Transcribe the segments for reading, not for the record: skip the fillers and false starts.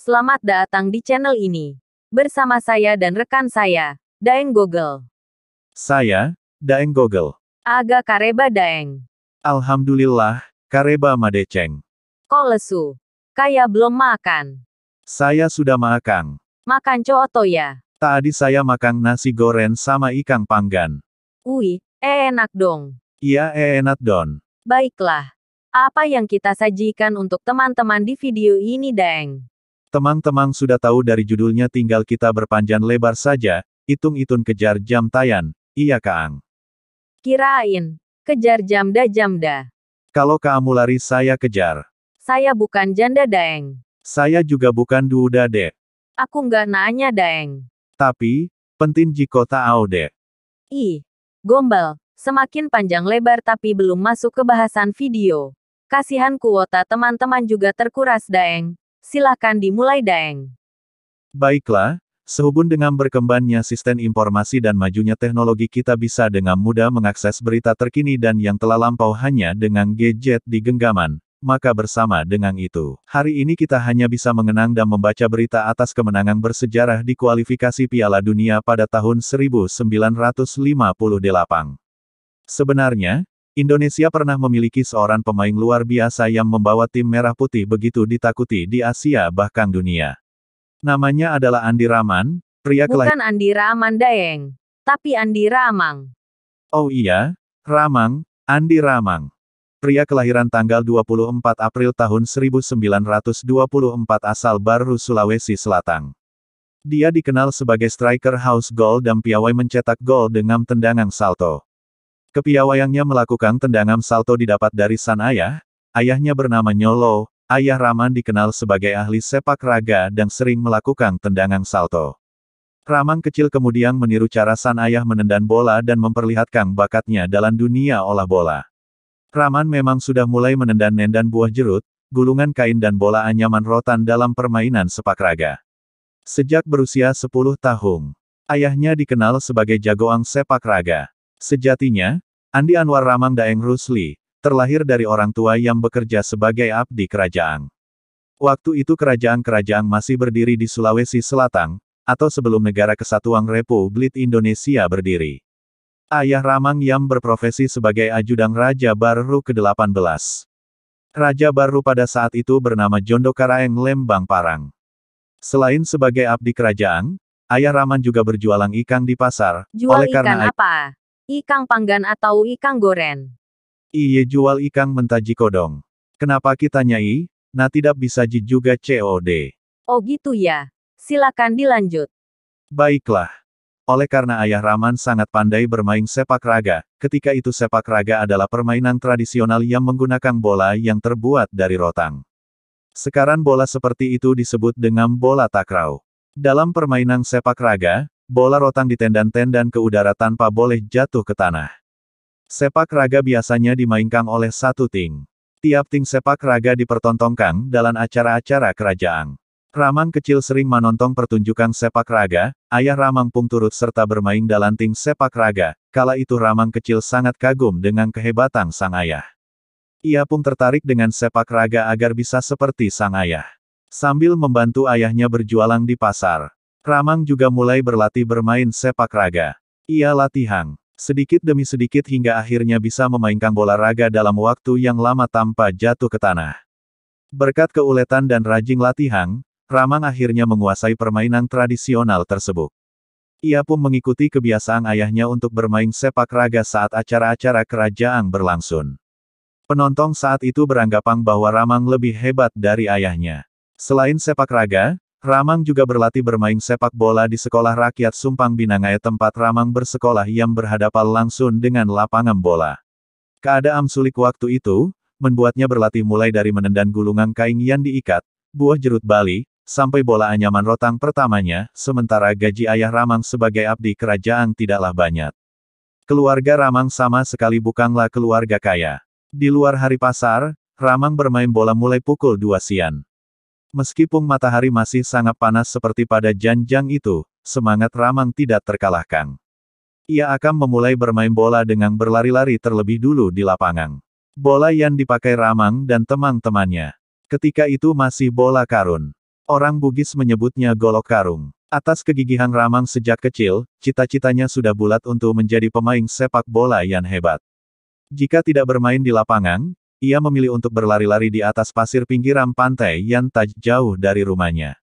Selamat datang di channel ini. Bersama saya dan rekan saya, Daeng Gogel. Saya, Daeng Gogel. Aga kareba Daeng. Alhamdulillah, kareba madeceng. Kok lesu? Kayak belum makan. Saya sudah makan. Makan coto ya? Tadi saya makan nasi goreng sama ikan panggang. Wih, enak dong. Iya enak don. Baiklah. Apa yang kita sajikan untuk teman-teman di video ini, Daeng? Teman-teman sudah tahu dari judulnya, tinggal kita berpanjang lebar saja, hitung-hitung kejar jam tayang, iya Kaang. Kirain, kejar jamda. Kalau kamu lari saya kejar. Saya bukan janda, Daeng. Saya juga bukan duda dek. Aku nggak nanya, Daeng. Tapi, penting jiko tahu dek. Ih, gombal. Semakin panjang lebar tapi belum masuk ke bahasan video. Kasihan kuota teman-teman juga terkuras, Daeng. Silahkan dimulai, Daeng. Baiklah, sehubung dengan berkembangnya sistem informasi dan majunya teknologi, kita bisa dengan mudah mengakses berita terkini dan yang telah lampau hanya dengan gadget di genggaman. Maka bersama dengan itu, hari ini kita hanya bisa mengenang dan membaca berita atas kemenangan bersejarah di kualifikasi Piala Dunia pada tahun 1958. Sebenarnya, Indonesia pernah memiliki seorang pemain luar biasa yang membawa tim merah putih begitu ditakuti di Asia bahkan dunia. Namanya adalah Andi Rahman, pria kelahiran... Bukan Andi Rahman, Daeng. Tapi Andi Ramang. Oh iya, Ramang, Andi Ramang. Pria kelahiran tanggal 24 April tahun 1924 asal Baru, Sulawesi Selatan. Dia dikenal sebagai striker house goal dan piawai mencetak gol dengan tendangan salto. Kepiawaiannya melakukan tendangan salto didapat dari sang ayah. Ayahnya bernama Nyolo. Ayah Rahman dikenal sebagai ahli sepak raga dan sering melakukan tendangan salto. Rahman kecil kemudian meniru cara sang ayah menendang bola dan memperlihatkan bakatnya dalam dunia olah bola. Rahman memang sudah mulai menendang-nendang buah jerut, gulungan kain dan bola anyaman rotan dalam permainan sepak raga. Sejak berusia 10 tahun, ayahnya dikenal sebagai jagoan sepak raga. Sejatinya, Andi Anwar Ramang Daeng Rusli, terlahir dari orang tua yang bekerja sebagai abdi kerajaan. Waktu itu kerajaan-kerajaan masih berdiri di Sulawesi Selatan, atau sebelum Negara Kesatuan Republik Indonesia berdiri. Ayah Ramang yang berprofesi sebagai ajudan Raja Baru ke-18. Raja Baru pada saat itu bernama Jondo Karaeng Lembang Parang. Selain sebagai abdi kerajaan, ayah Rahman juga berjualan ikan di pasar. Jual oleh karena ikan apa? Ikan panggang atau ikan goreng? Iye jual ikan mentaji kodong. Kenapa kita nyai? Nah tidak bisa juga COD. Oh gitu ya. Silakan dilanjut. Baiklah. Oleh karena ayah Rahman sangat pandai bermain sepak raga, ketika itu sepak raga adalah permainan tradisional yang menggunakan bola yang terbuat dari rotan. Sekarang bola seperti itu disebut dengan bola takraw. Dalam permainan sepak raga, bola rotan ditendang-tendang ke udara tanpa boleh jatuh ke tanah. Sepak raga biasanya dimainkan oleh satu tim. Tiap tim sepak raga dipertontonkan dalam acara-acara kerajaan. Ramang kecil sering menonton pertunjukan sepak raga. Ayah Ramang pun turut serta bermain dalam tim sepak raga. Kala itu Ramang kecil sangat kagum dengan kehebatan sang ayah. Ia pun tertarik dengan sepak raga agar bisa seperti sang ayah. Sambil membantu ayahnya berjualan di pasar, Ramang juga mulai berlatih bermain sepak raga. Ia latihan, sedikit demi sedikit hingga akhirnya bisa memainkan bola raga dalam waktu yang lama tanpa jatuh ke tanah. Berkat keuletan dan rajin latihan, Ramang akhirnya menguasai permainan tradisional tersebut. Ia pun mengikuti kebiasaan ayahnya untuk bermain sepak raga saat acara-acara kerajaan berlangsung. Penonton saat itu beranggapan bahwa Ramang lebih hebat dari ayahnya. Selain sepak raga, Ramang juga berlatih bermain sepak bola di Sekolah Rakyat Sumpang Binangai, tempat Ramang bersekolah yang berhadapan langsung dengan lapangan bola. Keadaan sulit waktu itu, membuatnya berlatih mulai dari menendang gulungan kain yang diikat, buah jerut bali, sampai bola anyaman rotan pertamanya, sementara gaji ayah Ramang sebagai abdi kerajaan tidaklah banyak. Keluarga Ramang sama sekali bukanlah keluarga kaya. Di luar hari pasar, Ramang bermain bola mulai pukul 2 siang. Meskipun matahari masih sangat panas seperti pada jam-jam itu, semangat Ramang tidak terkalahkan. Ia akan memulai bermain bola dengan berlari-lari terlebih dulu di lapangan. Bola yang dipakai Ramang dan teman-temannya ketika itu masih bola karun. Orang Bugis menyebutnya golok karung. Atas kegigihan Ramang sejak kecil, cita-citanya sudah bulat untuk menjadi pemain sepak bola yang hebat. Jika tidak bermain di lapangan, ia memilih untuk berlari-lari di atas pasir pinggiran pantai yang tak jauh dari rumahnya.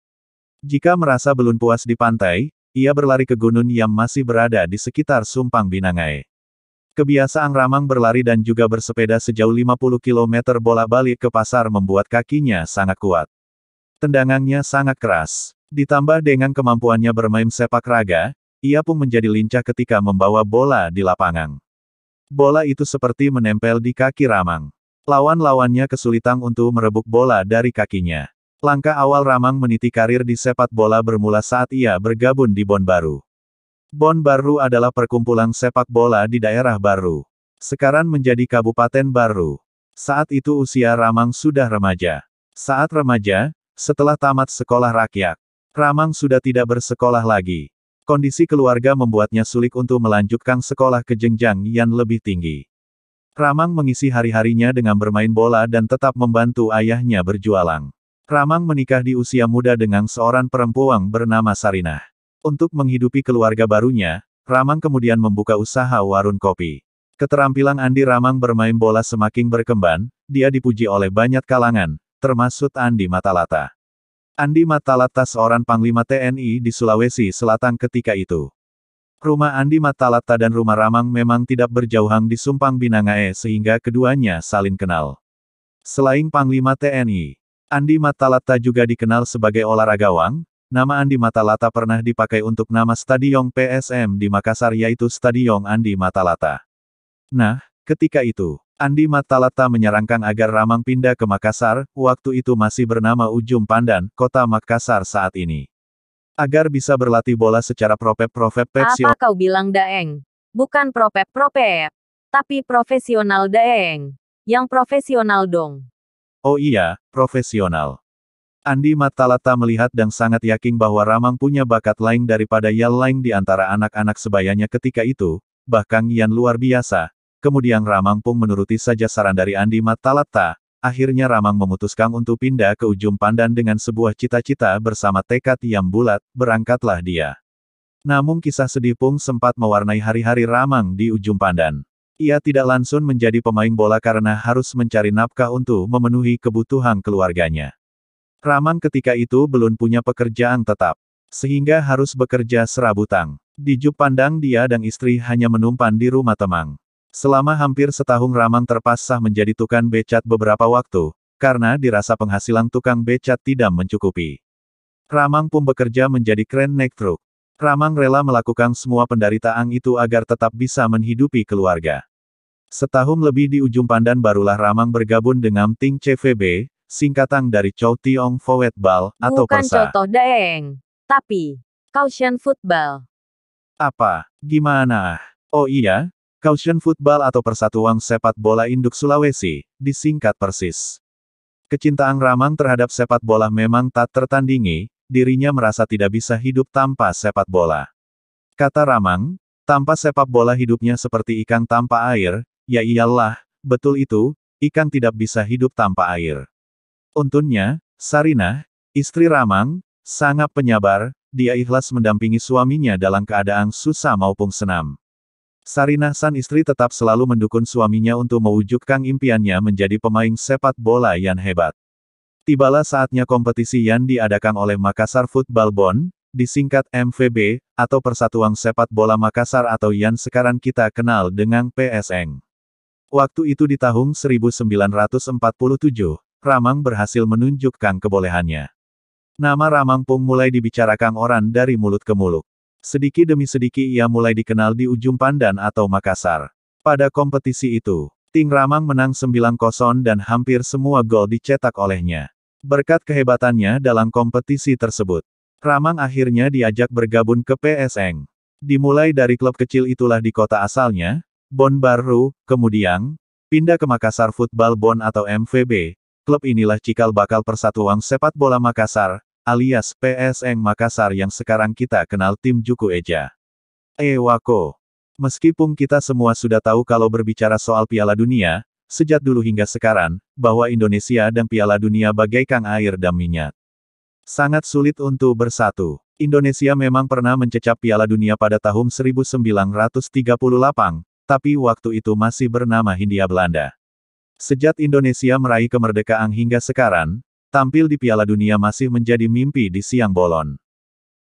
Jika merasa belum puas di pantai, ia berlari ke gunung yang masih berada di sekitar Sumpang Binangai. Kebiasaan Ramang berlari dan juga bersepeda sejauh 50 km bolak-balik ke pasar membuat kakinya sangat kuat. Tendangannya sangat keras. Ditambah dengan kemampuannya bermain sepak raga, ia pun menjadi lincah ketika membawa bola di lapangan. Bola itu seperti menempel di kaki Ramang. Lawan-lawannya kesulitan untuk merebut bola dari kakinya. Langkah awal Ramang meniti karir di sepak bola bermula saat ia bergabung di Bon Baru. Bon Baru adalah perkumpulan sepak bola di daerah Baru. Sekarang menjadi Kabupaten Baru. Saat itu usia Ramang sudah remaja. Saat remaja, setelah tamat sekolah rakyat, Ramang sudah tidak bersekolah lagi. Kondisi keluarga membuatnya sulit untuk melanjutkan sekolah ke jenjang yang lebih tinggi. Ramang mengisi hari-harinya dengan bermain bola dan tetap membantu ayahnya berjualan. Ramang menikah di usia muda dengan seorang perempuan bernama Sarinah. Untuk menghidupi keluarga barunya, Ramang kemudian membuka usaha warung kopi. Keterampilan Andi Ramang bermain bola semakin berkembang, dia dipuji oleh banyak kalangan, termasuk Andi Matalata. Andi Matalata seorang panglima TNI di Sulawesi Selatan ketika itu. Rumah Andi Matalata dan rumah Ramang memang tidak berjauhan di Sumpang Binangai sehingga keduanya saling kenal. Selain panglima TNI, Andi Matalata juga dikenal sebagai olahragawan. Nama Andi Matalata pernah dipakai untuk nama stadion PSM di Makassar yaitu Stadion Andi Matalata. Nah, ketika itu, Andi Matalata menyarankan agar Ramang pindah ke Makassar, waktu itu masih bernama Ujung Pandan, kota Makassar saat ini. Agar bisa berlatih bola secara profesional. Apa kau bilang Daeng? Bukan propep, tapi profesional Daeng. Yang profesional dong. Oh iya, profesional. Andi Matalata melihat dan sangat yakin bahwa Ramang punya bakat lain daripada yang lain di antara anak-anak sebayanya ketika itu, bahkan yang luar biasa. Kemudian Ramang pun menuruti saja saran dari Andi Matalata. Akhirnya Ramang memutuskan untuk pindah ke Ujung Pandan dengan sebuah cita-cita bersama tekad yang bulat, berangkatlah dia. Namun kisah sedih pun sempat mewarnai hari-hari Ramang di Ujung Pandan. Ia tidak langsung menjadi pemain bola karena harus mencari nafkah untuk memenuhi kebutuhan keluarganya. Ramang ketika itu belum punya pekerjaan tetap, sehingga harus bekerja serabutan. Di Ujung Pandang dia dan istri hanya menumpan di rumah teman. Selama hampir setahun Ramang terpaksa menjadi tukang becat beberapa waktu, karena dirasa penghasilan tukang becat tidak mencukupi. Ramang pun bekerja menjadi kren naik truk. Ramang rela melakukan semua penderitaan itu agar tetap bisa menghidupi keluarga. Setahun lebih di Ujung Pandan barulah Ramang bergabung dengan tim CVB, singkatan dari Chow Tiong Phowet Ball, atau Bukan Persa. contoh Daeng, tapi Caution Football. Apa? Gimana? Oh iya? Caution Football atau Persatuan Sepak Bola Induk Sulawesi, disingkat Persis. Kecintaan Ramang terhadap sepak bola memang tak tertandingi, dirinya merasa tidak bisa hidup tanpa sepak bola. Kata Ramang, tanpa sepak bola hidupnya seperti ikan tanpa air, ya iyalah, betul itu, ikan tidak bisa hidup tanpa air. Untungnya, Sarinah, istri Ramang, sangat penyabar, dia ikhlas mendampingi suaminya dalam keadaan susah maupun senang. Sarinah sang istri tetap selalu mendukung suaminya untuk mewujudkan impiannya menjadi pemain sepak bola yang hebat. Tibalah saatnya kompetisi yang diadakan oleh Makassar Football Bond, disingkat MVB, atau Persatuan Sepak Bola Makassar atau yang sekarang kita kenal dengan PSN. Waktu itu di tahun 1947, Ramang berhasil menunjukkan kebolehannya. Nama Ramang pun mulai dibicarakan orang dari mulut ke mulut. Sedikit demi sedikit ia mulai dikenal di Ujung Pandan atau Makassar. Pada kompetisi itu, tim Ramang menang 9-0 dan hampir semua gol dicetak olehnya. Berkat kehebatannya dalam kompetisi tersebut, Ramang akhirnya diajak bergabung ke PSN. Dimulai dari klub kecil itulah di kota asalnya, Bon Baru, kemudian pindah ke Makassar Football Bond atau MVB. Klub inilah cikal bakal Persatuan Sepak Bola Makassar, alias PSN Makassar yang sekarang kita kenal tim Juku Eja. Wako. Meskipun kita semua sudah tahu kalau berbicara soal Piala Dunia, sejak dulu hingga sekarang, bahwa Indonesia dan Piala Dunia bagaikan air dan minyak. Sangat sulit untuk bersatu. Indonesia memang pernah mencecap Piala Dunia pada tahun 1938, tapi waktu itu masih bernama Hindia Belanda. Sejak Indonesia meraih kemerdekaan hingga sekarang, tampil di Piala Dunia masih menjadi mimpi di siang bolon.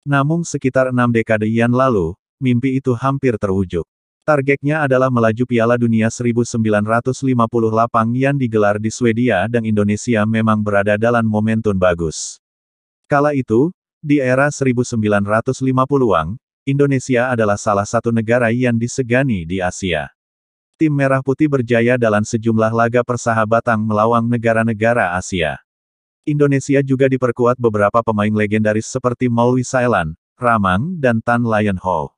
Namun sekitar 6 dekade yang lalu, mimpi itu hampir terwujud. Targetnya adalah melaju Piala Dunia 1958 yang digelar di Swedia dan Indonesia memang berada dalam momentum bagus. Kala itu, di era 1950-an, Indonesia adalah salah satu negara yang disegani di Asia. Tim Merah Putih berjaya dalam sejumlah laga persahabatan melawan negara-negara Asia. Indonesia juga diperkuat beberapa pemain legendaris seperti Maui Sailan, Ramang, dan Tan Lian Ho.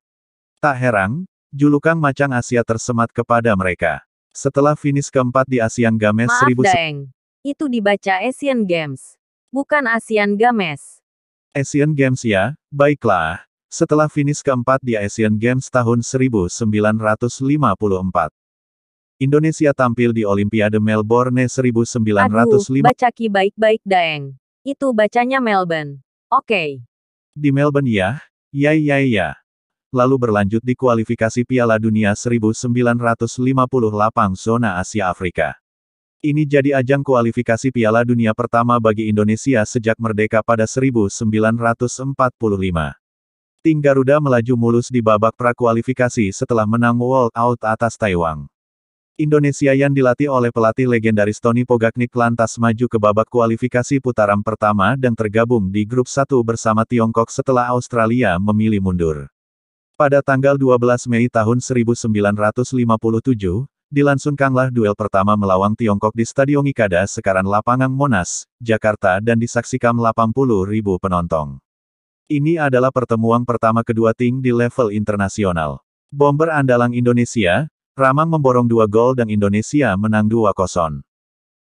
Tak heran, julukan Macan Asia tersemat kepada mereka. Setelah finish keempat di Asian Games Maaf Daeng. Itu dibaca Asian Games. Bukan Asian Games. Asian Games ya, baiklah. Setelah finish keempat di Asian Games tahun 1954. Indonesia tampil di Olimpiade Melbourne 1905. Baca ki baik-baik Daeng. Itu bacanya Melbourne. Oke. Di Melbourne ya? Ya. Lalu berlanjut di kualifikasi Piala Dunia 1958 zona Asia Afrika. Ini jadi ajang kualifikasi Piala Dunia pertama bagi Indonesia sejak merdeka pada 1945. Tim Garuda melaju mulus di babak prakualifikasi setelah menang all out atas Taiwan. Indonesia yang dilatih oleh pelatih legendaris Tony Pogaknik lantas maju ke babak kualifikasi putaran pertama dan tergabung di grup 1 bersama Tiongkok setelah Australia memilih mundur. Pada tanggal 12 Mei tahun 1957, dilangsungkanlah duel pertama melawan Tiongkok di Stadion Ikada sekarang Lapangan Monas, Jakarta dan disaksikan 80.000 penonton. Ini adalah pertemuan pertama kedua tim di level internasional. Bomber andalan Indonesia, Ramang memborong 2 gol dan Indonesia menang 2-0.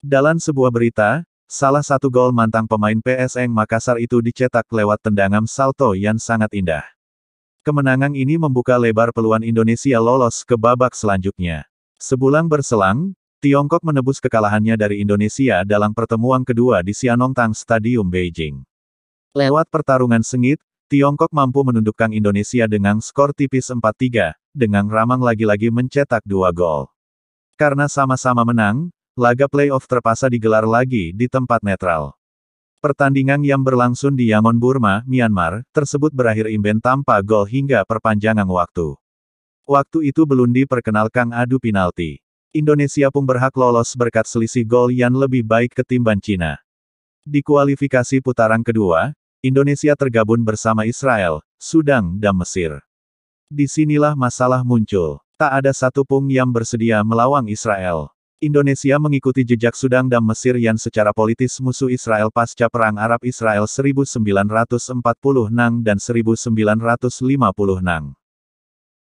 Dalam sebuah berita, salah satu gol mantan pemain PSM Makassar itu dicetak lewat tendangan salto yang sangat indah. Kemenangan ini membuka lebar peluang Indonesia lolos ke babak selanjutnya. Sebulan berselang, Tiongkok menebus kekalahannya dari Indonesia dalam pertemuan kedua di Xianongtang Stadium Beijing. Lewat pertarungan sengit, Tiongkok mampu menundukkan Indonesia dengan skor tipis 4-3, dengan Ramang lagi-lagi mencetak 2 gol. Karena sama-sama menang, laga playoff terpaksa digelar lagi di tempat netral. Pertandingan yang berlangsung di Yangon, Burma, Myanmar, tersebut berakhir imbang tanpa gol hingga perpanjangan waktu. Waktu itu belum diperkenalkan adu penalti. Indonesia pun berhak lolos berkat selisih gol yang lebih baik ketimbang Cina. Di kualifikasi putaran kedua, Indonesia tergabung bersama Israel, Sudan dan Mesir. Disinilah masalah muncul. Tak ada satu pun yang bersedia melawan Israel. Indonesia mengikuti jejak Sudan dan Mesir yang secara politis musuh Israel pasca Perang Arab-Israel 1946 dan 1956.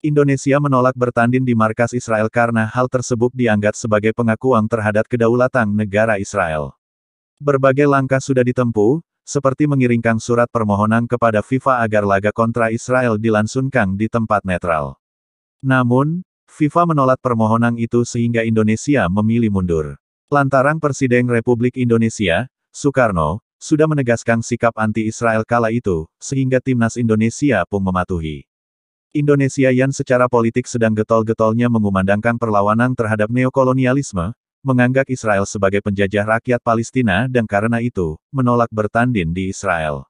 Indonesia menolak bertanding di markas Israel karena hal tersebut dianggap sebagai pengakuan terhadap kedaulatan negara Israel. Berbagai langkah sudah ditempuh, seperti mengirimkan surat permohonan kepada FIFA agar laga kontra Israel dilangsungkan di tempat netral. Namun, FIFA menolak permohonan itu sehingga Indonesia memilih mundur. Lantaran Presiden Republik Indonesia, Soekarno, sudah menegaskan sikap anti-Israel kala itu, sehingga timnas Indonesia pun mematuhi. Indonesia yang secara politik sedang getol-getolnya mengumandangkan perlawanan terhadap neokolonialisme, menganggap Israel sebagai penjajah rakyat Palestina dan karena itu, menolak bertanding di Israel.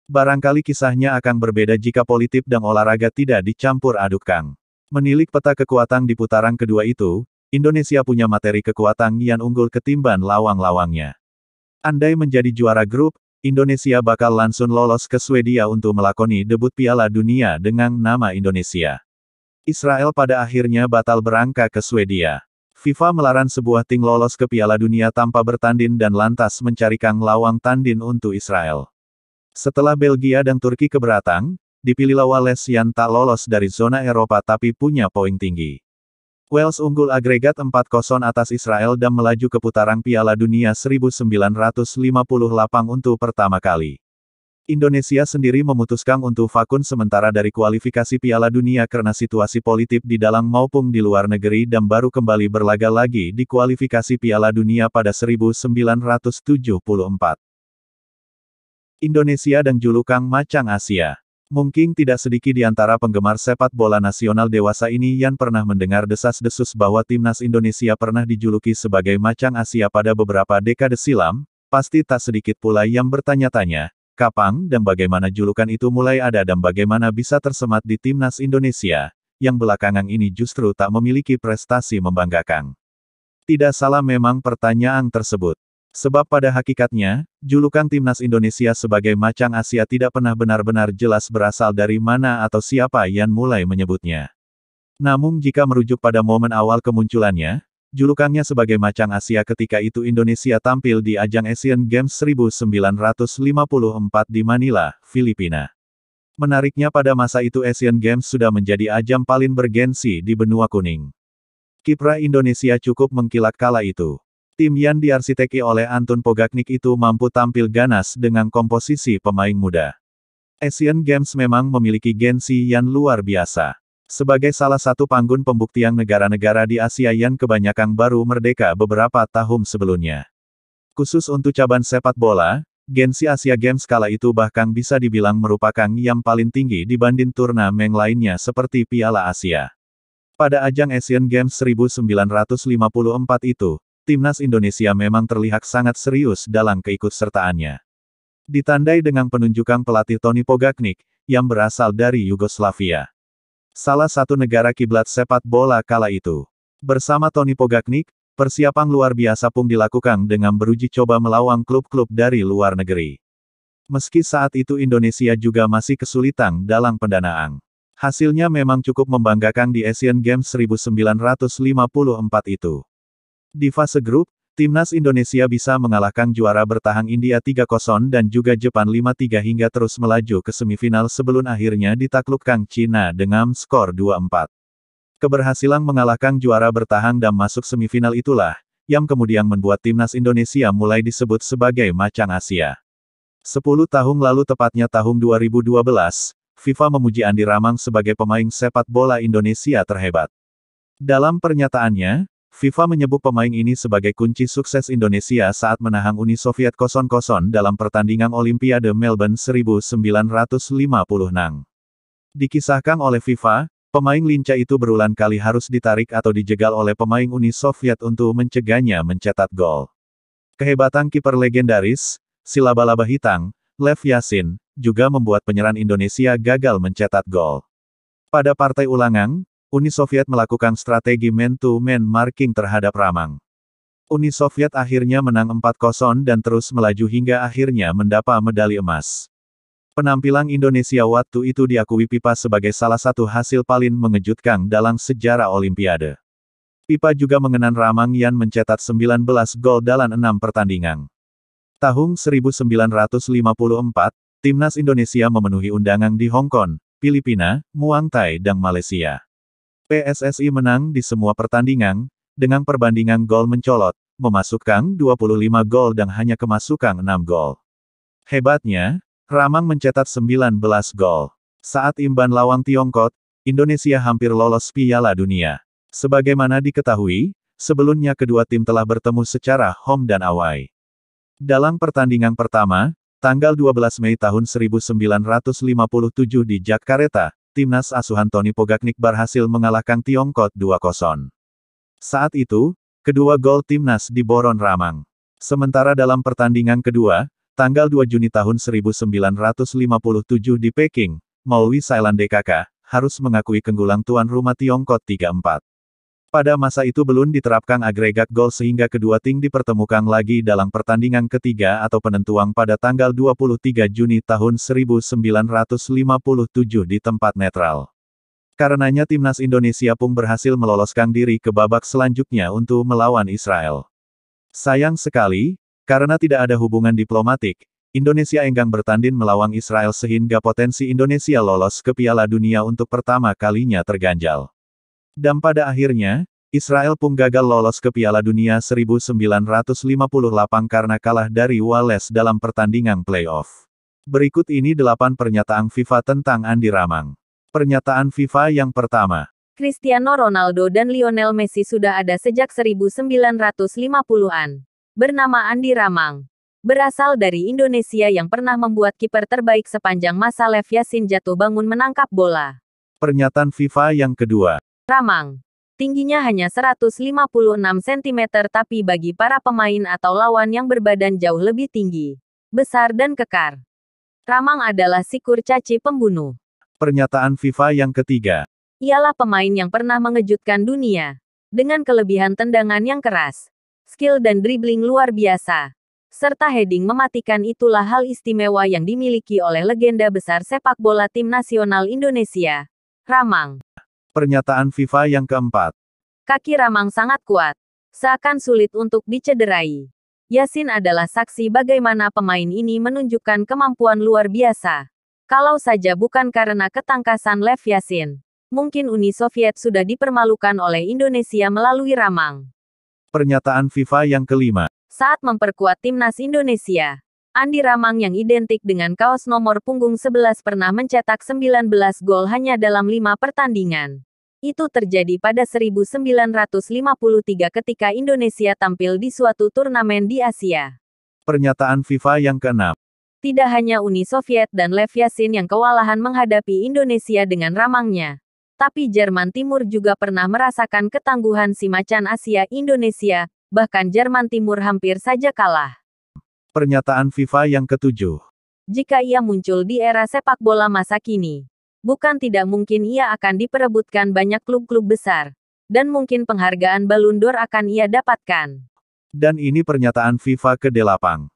Barangkali kisahnya akan berbeda jika politik dan olahraga tidak dicampur adukkan. Menilik peta kekuatan di putaran kedua itu, Indonesia punya materi kekuatan yang unggul ketimbang lawang-lawangnya. Andai menjadi juara grup, Indonesia bakal langsung lolos ke Swedia untuk melakoni debut Piala Dunia dengan nama Indonesia. Israel pada akhirnya batal berangkat ke Swedia. FIFA melarang sebuah tim lolos ke Piala Dunia tanpa bertanding dan lantas mencarikan lawang tanding untuk Israel. Setelah Belgia dan Turki keberatan, dipilihlah Wales yang tak lolos dari zona Eropa tapi punya poin tinggi. Wales unggul agregat 4-0 atas Israel dan melaju ke putaran Piala Dunia 1958 untuk pertama kali. Indonesia sendiri memutuskan untuk vakum sementara dari kualifikasi Piala Dunia karena situasi politik di dalam maupun di luar negeri dan baru kembali berlaga lagi di kualifikasi Piala Dunia pada 1974. Indonesia dan julukan Macan Asia. Mungkin tidak sedikit di antara penggemar sepak bola nasional dewasa ini yang pernah mendengar desas-desus bahwa timnas Indonesia pernah dijuluki sebagai Macan Asia pada beberapa dekade silam, pasti tak sedikit pula yang bertanya-tanya, kapan dan bagaimana julukan itu mulai ada dan bagaimana bisa tersemat di timnas Indonesia, yang belakangan ini justru tak memiliki prestasi membanggakan. Tidak salah memang pertanyaan tersebut. Sebab pada hakikatnya, julukan timnas Indonesia sebagai Macan Asia tidak pernah benar-benar jelas berasal dari mana atau siapa yang mulai menyebutnya. Namun jika merujuk pada momen awal kemunculannya, julukannya sebagai Macan Asia ketika itu Indonesia tampil di ajang Asian Games 1954 di Manila, Filipina. Menariknya pada masa itu Asian Games sudah menjadi ajang paling bergensi di benua kuning. Kiprah Indonesia cukup mengkilat kala itu. Tim yang diarsiteki oleh Antun Pogaknik itu mampu tampil ganas dengan komposisi pemain muda. Asian Games memang memiliki gengsi yang luar biasa. Sebagai salah satu panggung pembuktian negara-negara di Asia yang kebanyakan baru merdeka beberapa tahun sebelumnya. Khusus untuk cabang sepak bola, gengsi Asia Games kala itu bahkan bisa dibilang merupakan yang paling tinggi dibanding turnamen lainnya seperti Piala Asia. Pada ajang Asian Games 1954 itu, timnas Indonesia memang terlihat sangat serius dalam keikutsertaannya. Ditandai dengan penunjukan pelatih Tony Pogaknik, yang berasal dari Yugoslavia. Salah satu negara kiblat sepak bola kala itu. Bersama Tony Pogaknik, persiapan luar biasa pun dilakukan dengan beruji coba melawan klub-klub dari luar negeri. Meski saat itu Indonesia juga masih kesulitan dalam pendanaan. Hasilnya memang cukup membanggakan di Asian Games 1954 itu. Di fase grup, timnas Indonesia bisa mengalahkan juara bertahan India 3-0 dan juga Jepang 5-3 hingga terus melaju ke semifinal sebelum akhirnya ditaklukkan Cina dengan skor 2-4. Keberhasilan mengalahkan juara bertahan dan masuk semifinal itulah, yang kemudian membuat timnas Indonesia mulai disebut sebagai Macan Asia. 10 tahun lalu tepatnya tahun 2012, FIFA memuji Andi Ramang sebagai pemain sepak bola Indonesia terhebat. Dalam pernyataannya, FIFA menyebut pemain ini sebagai kunci sukses Indonesia saat menahan Uni Soviet 0-0 dalam pertandingan Olimpiade Melbourne 1956. Dikisahkan oleh FIFA, pemain lincah itu berulang kali harus ditarik atau dijegal oleh pemain Uni Soviet untuk mencegahnya mencetak gol. Kehebatan kiper legendaris, si laba-laba hitam, Lev Yashin, juga membuat penyerang Indonesia gagal mencetak gol. Pada partai ulangan, Uni Soviet melakukan strategi man-to-man marking terhadap Ramang. Uni Soviet akhirnya menang 4-0 dan terus melaju hingga akhirnya mendapat medali emas. Penampilan Indonesia waktu itu diakui FIFA sebagai salah satu hasil paling mengejutkan dalam sejarah Olimpiade. FIFA juga mengenang Ramang yang mencetak 19 gol dalam 6 pertandingan. Tahun 1954, timnas Indonesia memenuhi undangan di Hong Kong, Filipina, Muang Thai dan Malaysia. PSSI menang di semua pertandingan, dengan perbandingan gol mencolok, memasukkan 25 gol dan hanya kemasukan 6 gol. Hebatnya, Ramang mencetak 19 gol. Saat imbang lawan Tiongkok, Indonesia hampir lolos Piala Dunia. Sebagaimana diketahui, sebelumnya kedua tim telah bertemu secara home dan away. Dalam pertandingan pertama, tanggal 12 Mei tahun 1957 di Jakarta, timnas asuhan Tony Pogaknik berhasil mengalahkan Tiongkok 2-0. Saat itu, kedua gol timnas diborong Ramang. Sementara dalam pertandingan kedua, tanggal 2 Juni tahun 1957 di Peking, Maui Thailand DKK, harus mengakui keunggulan tuan rumah Tiongkok 3-4. Pada masa itu belum diterapkan agregat gol sehingga kedua tim dipertemukan lagi dalam pertandingan ketiga atau penentuan pada tanggal 23 Juni tahun 1957 di tempat netral. Karenanya timnas Indonesia pun berhasil meloloskan diri ke babak selanjutnya untuk melawan Israel. Sayang sekali, karena tidak ada hubungan diplomatik, Indonesia enggan bertanding melawan Israel sehingga potensi Indonesia lolos ke Piala Dunia untuk pertama kalinya terganjal. Dan pada akhirnya, Israel pun gagal lolos ke Piala Dunia 1958 karena kalah dari Wales dalam pertandingan playoff. Berikut ini 8 pernyataan FIFA tentang Andi Ramang. Pernyataan FIFA yang pertama. Cristiano Ronaldo dan Lionel Messi sudah ada sejak 1950-an. Bernama Andi Ramang. Berasal dari Indonesia yang pernah membuat kiper terbaik sepanjang masa Lev Yashin jatuh bangun menangkap bola. Pernyataan FIFA yang kedua. Ramang. Tingginya hanya 156 cm tapi bagi para pemain atau lawan yang berbadan jauh lebih tinggi, besar dan kekar, Ramang adalah si kurcaci pembunuh. Pernyataan FIFA yang ketiga. Ialah pemain yang pernah mengejutkan dunia. Dengan kelebihan tendangan yang keras, skill dan dribbling luar biasa, serta heading mematikan, itulah hal istimewa yang dimiliki oleh legenda besar sepak bola tim nasional Indonesia, Ramang. Pernyataan FIFA yang keempat. Kaki Ramang sangat kuat, seakan sulit untuk dicederai. Yashin adalah saksi bagaimana pemain ini menunjukkan kemampuan luar biasa. Kalau saja bukan karena ketangkasan Lev Yashin, mungkin Uni Soviet sudah dipermalukan oleh Indonesia melalui Ramang. Pernyataan FIFA yang kelima. Saat memperkuat timnas Indonesia, Andi Ramang yang identik dengan kaos nomor punggung 11 pernah mencetak 19 gol hanya dalam 5 pertandingan. Itu terjadi pada 1953 ketika Indonesia tampil di suatu turnamen di Asia. Pernyataan FIFA yang keenam. Tidak hanya Uni Soviet dan Lev Yashin yang kewalahan menghadapi Indonesia dengan Ramangnya, tapi Jerman Timur juga pernah merasakan ketangguhan si macan Asia Indonesia, bahkan Jerman Timur hampir saja kalah. Pernyataan FIFA yang ketujuh. Jika ia muncul di era sepak bola masa kini, bukan tidak mungkin ia akan diperebutkan banyak klub-klub besar, dan mungkin penghargaan Ballon d'Or akan ia dapatkan. Dan ini pernyataan FIFA ke-8.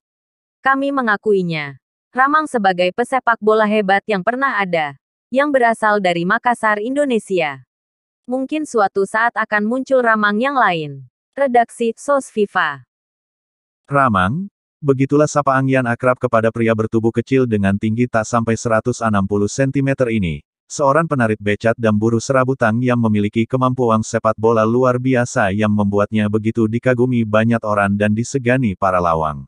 Kami mengakuinya. Ramang sebagai pesepak bola hebat yang pernah ada, yang berasal dari Makassar, Indonesia. Mungkin suatu saat akan muncul Ramang yang lain. Redaksi SOS FIFA. Ramang, begitulah sapaan yang akrab kepada pria bertubuh kecil dengan tinggi tak sampai 160 cm ini. Seorang penarik becat dan buruh serabutan yang memiliki kemampuan sepak bola luar biasa yang membuatnya begitu dikagumi banyak orang dan disegani para lawang.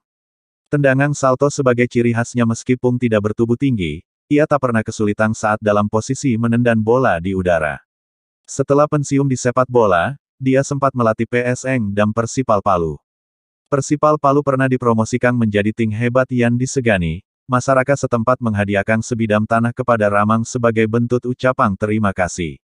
Tendangan salto sebagai ciri khasnya meskipun tidak bertubuh tinggi, ia tak pernah kesulitan saat dalam posisi menendang bola di udara. Setelah pensiun di sepak bola, dia sempat melatih PSN dan Persipal Palu. Persipal Palu pernah dipromosikan menjadi tim hebat yang disegani. Masyarakat setempat menghadiahkan sebidang tanah kepada Ramang sebagai bentuk ucapan terima kasih.